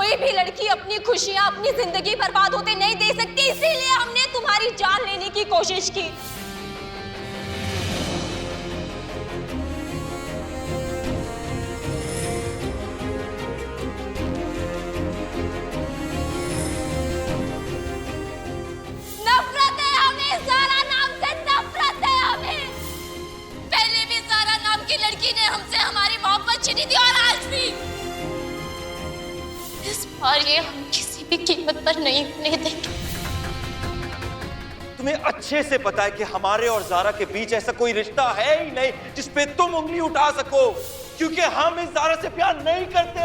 कोई भी लड़की अपनी खुशियां, अपनी जिंदगी बर्बाद होते नहीं दे सकती, इसीलिए हमने तुम्हारी जान लेने की कोशिश की। नफरत है हमें ज़ारा नाम से, नफरत है हमें। पहले भी ज़ारा नाम की लड़की ने हमसे हमारी मोहब्बत छीनी थी और आज भी। इस बार ये हम किसी भी कीमत पर नहीं होने देंगे। तुम्हें अच्छे से पता है कि हमारे और ज़ारा के बीच ऐसा कोई रिश्ता है ही नहीं जिस पे तुम उंगली उठा सको, क्योंकि हम इस ज़ारा से प्यार नहीं करते।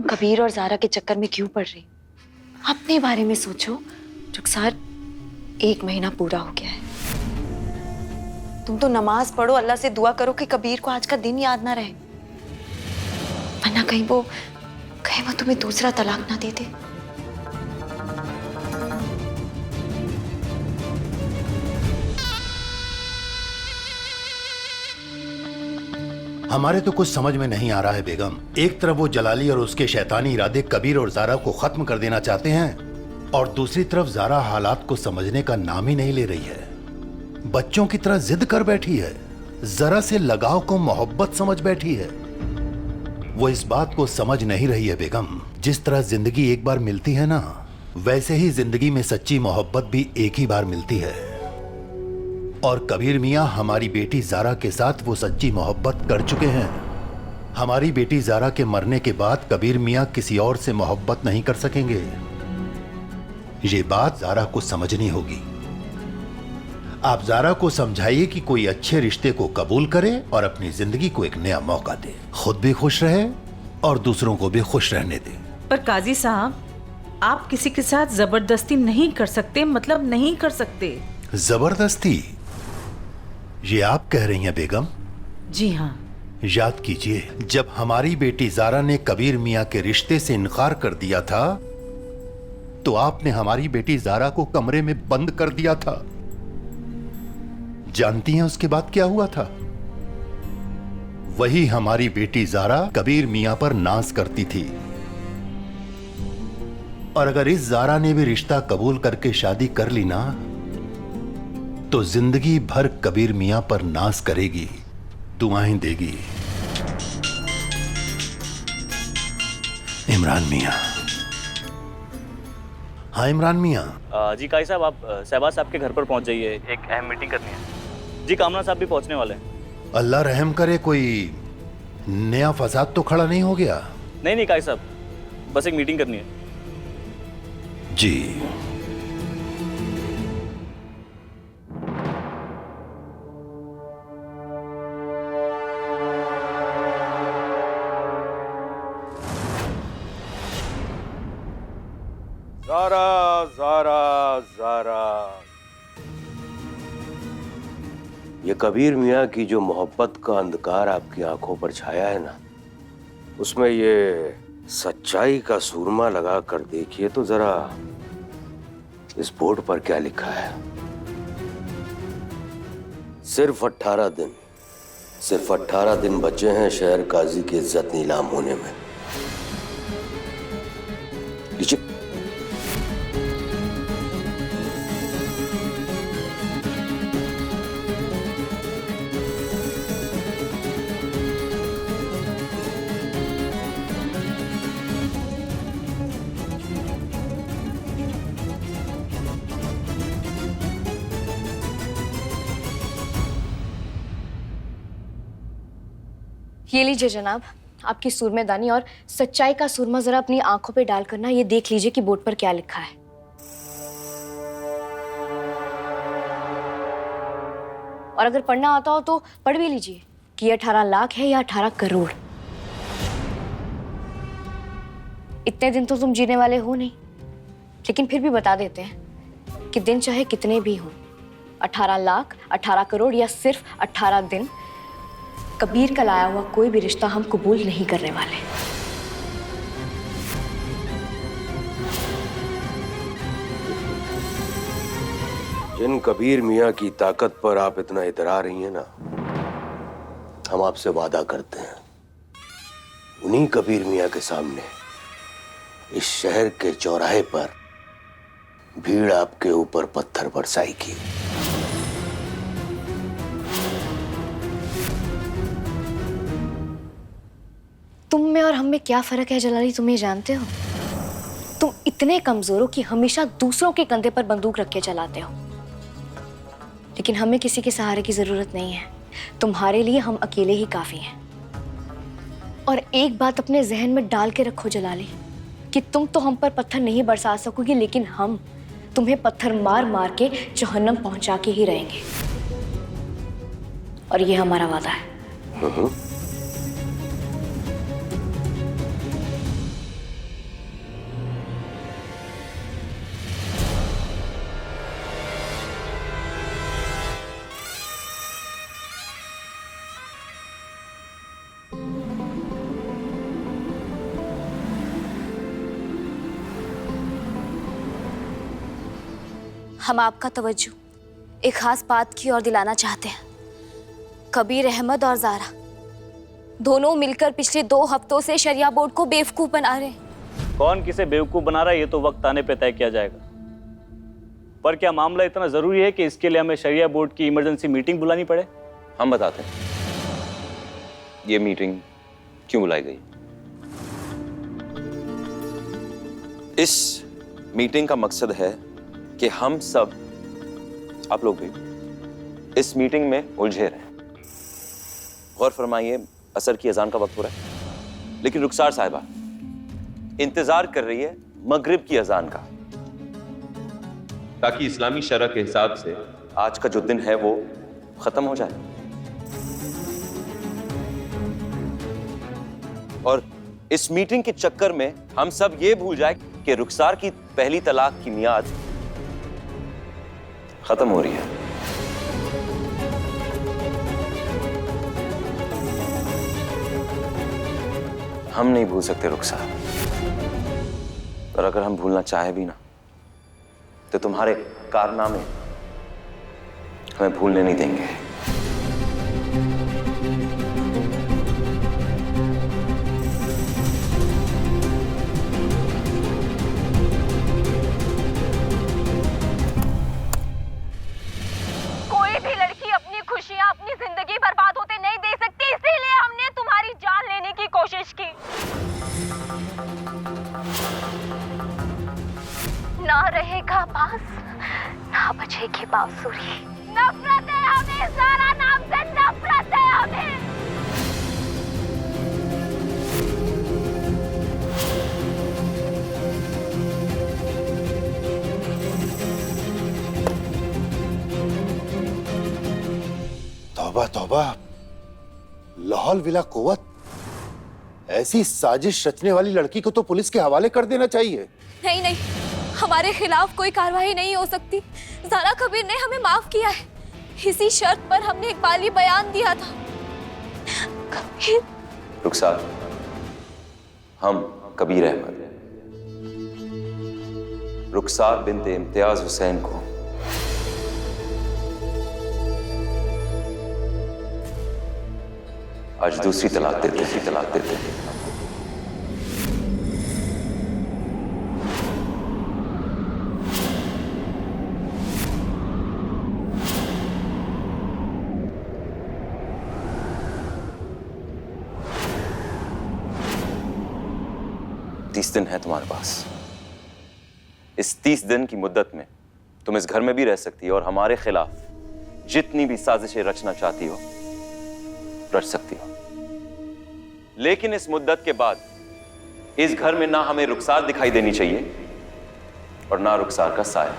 कबीर और ज़ारा के चक्कर में क्यों पड़ रही? अपने बारे में सोचो। रुखसार, 1 महीना पूरा हो गया है। तुम तो नमाज पढ़ो, अल्लाह से दुआ करो कि कबीर को आज का दिन याद ना रहे, वरना कहीं वो तुम्हें दूसरा तलाक ना दे दे। हमारे तो कुछ समझ में नहीं आ रहा है बेगम। एक तरफ वो जलाली और उसके शैतानी इरादे कबीर और ज़ारा को खत्म कर देना चाहते हैं, और दूसरी तरफ ज़ारा हालात को समझने का नाम ही नहीं ले रही है। बच्चों की तरह जिद कर बैठी है, जरा से लगाव को मोहब्बत समझ बैठी है। वो इस बात को समझ नहीं रही है बेगम, जिस तरह जिंदगी एक बार मिलती है ना, वैसे ही जिंदगी में सच्ची मोहब्बत भी एक ही बार मिलती है। और कबीर मियाँ हमारी बेटी ज़ारा के साथ वो सच्ची मोहब्बत कर चुके हैं। हमारी बेटी ज़ारा के मरने के बाद कबीर मियाँ किसी और से मोहब्बत नहीं कर सकेंगे। ये बात ज़ारा को समझनी होगी। आप ज़ारा को समझाइए कि कोई अच्छे रिश्ते को कबूल करे और अपनी जिंदगी को एक नया मौका दे, खुद भी खुश रहे और दूसरों को भी खुश रहने दे। पर काजी साहब, आप किसी के साथ जबरदस्ती नहीं कर सकते, मतलब नहीं कर सकते। जबरदस्ती? ये आप कह रही हैं बेगम? जी हाँ। याद कीजिए, जब हमारी बेटी ज़ारा ने कबीर मियाँ के रिश्ते से इनकार कर दिया था, तो आपने हमारी बेटी ज़ारा को कमरे में बंद कर दिया था। जानती हैं उसके बाद क्या हुआ था? वही हमारी बेटी ज़ारा कबीर मियाँ पर नाज करती थी, और अगर इस ज़ारा ने भी रिश्ता कबूल करके शादी कर ली ना, तो जिंदगी भर कबीर मियाँ पर नाज करेगी, दुआएं देगी। इमरान मियाँ। हाँ इमरान मियाँ। जी काई साहब, आप शहबाज साहब के घर पर पहुंच जाइए, एक अहम मीटिंग करनी है। जी कामना साहब भी पहुंचने वाले हैं। अल्लाह रहम करे, कोई नया फसाद तो खड़ा नहीं हो गया? नहीं नहीं काई साहब, बस एक मीटिंग करनी है। जी। ज़ारा ज़ारा ज़ारा, ये कबीर मियाँ की जो मोहब्बत का अंधकार आपकी आंखों पर छाया है ना, उसमें ये सच्चाई का सूरमा लगा कर देखिए तो जरा इस बोर्ड पर क्या लिखा है। सिर्फ 18 दिन, सिर्फ 18 दिन बचे हैं शहर काजी की इज्जत नीलाम होने में। लीजिए। ये लीजिए जनाब, आपकी सुरमेदानी और सच्चाई का सुरमा जरा अपनी आंखों पे डाल कर ना ये देख लीजिए कि बोर्ड पर क्या लिखा है। और अगर पढ़ना आता हो तो पढ़ भी लीजिए कि 18 लाख है या 18 करोड़। इतने दिन तो तुम जीने वाले हो नहीं, लेकिन फिर भी बता देते हैं कि दिन चाहे कितने भी हो, 18 लाख, 18 करोड़ या सिर्फ 18 दिन, कबीर का लाया हुआ कोई भी रिश्ता हम कबूल नहीं करने वाले। जिन कबीर मियाँ की ताकत पर आप इतना इतरा रही हैं ना, हम आपसे वादा करते हैं उन्हीं कबीर मियाँ के सामने इस शहर के चौराहे पर भीड़ आपके ऊपर पत्थर बरसाएगी। तुम में और हम में क्या फर्क है जलाली, तुम ये जानते हो? तुम इतने कमजोर हो कि हमेशा दूसरों के कंधे पर बंदूक रख के चलाते हो, लेकिन हमें किसी के सहारे की जरूरत नहीं है। तुम्हारे लिए हम अकेले ही काफी हैं। और एक बात अपने जहन में डाल के रखो जलाली, कि तुम तो हम पर पत्थर नहीं बरसा सकोगी, लेकिन हम तुम्हें पत्थर मार मार के जहन्नम पहुंचा के ही रहेंगे। और ये हमारा वादा है। हम आपका तवज्जो एक खास बात की ओर दिलाना चाहते हैं। कबीर अहमद और ज़ारा दोनों मिलकर पिछले 2 हफ्तों से शरिया बोर्ड को बेवकूफ बना रहे हैं। कौन किसे बेवकूफ बना रहा है ये तो वक्त आने पे तय किया जाएगा। पर क्या मामला इतना जरूरी है कि इसके लिए हमें शरिया बोर्ड की इमरजेंसी मीटिंग बुलानी पड़े? हम बताते हैं ये मीटिंग क्यों बुलाई गई। इस मीटिंग का मकसद है कि हम सब, आप लोग भी, इस मीटिंग में उलझे रहें। गौर फरमाइए, असर की अजान का वक्त हो रहा है, लेकिन रुखसार साहिबा इंतजार कर रही है मगरिब की अजान का, ताकि इस्लामी शरअ के हिसाब से आज का जो दिन है वो खत्म हो जाए। और इस मीटिंग के चक्कर में हम सब ये भूल जाए कि रुखसार की पहली तलाक की मियाद खत्म हो रही है। हम नहीं भूल सकते रुखसार, और अगर हम भूलना चाहे भी ना, तो तुम्हारे कारनामे हमें भूलने नहीं देंगे। कोई भी लड़की अपनी खुशियां, अपनी जिंदगी बर्बाद होते नहीं दे सकती, इसीलिए हमने तुम्हारी जान लेने की कोशिश की। ना रहेगा बांस, ना बजेगी बांसुरी। नफरत है हमें, ज़ारा नाम से नफरत है हमें। तौबा तौबा, लाहौल विला कुव्वत। ऐसी साजिश रचने वाली लड़की को तो पुलिस के हवाले कर देना चाहिए। नहीं नहीं, हमारे खिलाफ कोई कार्रवाई नहीं हो सकती। ज़ारा कबीर ने हमें माफ किया है, इसी शर्त पर हमने एक बाली बयान दिया था। कबीर, रुखसार, हम कबीर अहमद रुखसार बिन्ते इम्तियाज हुसैन को आज दूसरी तलाक देते हैं। तीस दिन है तुम्हारे पास। इस 30 दिन की मुद्दत में तुम इस घर में भी रह सकती हो और हमारे खिलाफ जितनी भी साजिशें रचना चाहती हो रच सकती हो। लेकिन इस मुद्दत के बाद इस घर में ना हमें रुखसार दिखाई देनी चाहिए और ना रुखसार का साया।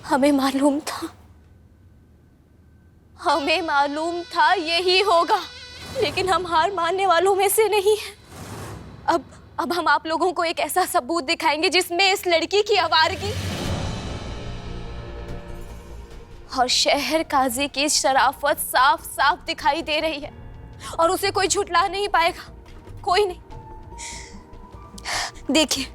हमें मालूम था यही होगा, लेकिन हम हार मानने वालों में से नहीं हैं। अब हम आप लोगों को एक ऐसा सबूत दिखाएंगे जिसमें इस लड़की की आवारगी और शहर काजी की शराफत साफ साफ दिखाई दे रही है, और उसे कोई झुठला नहीं पाएगा, कोई नहीं। देखिए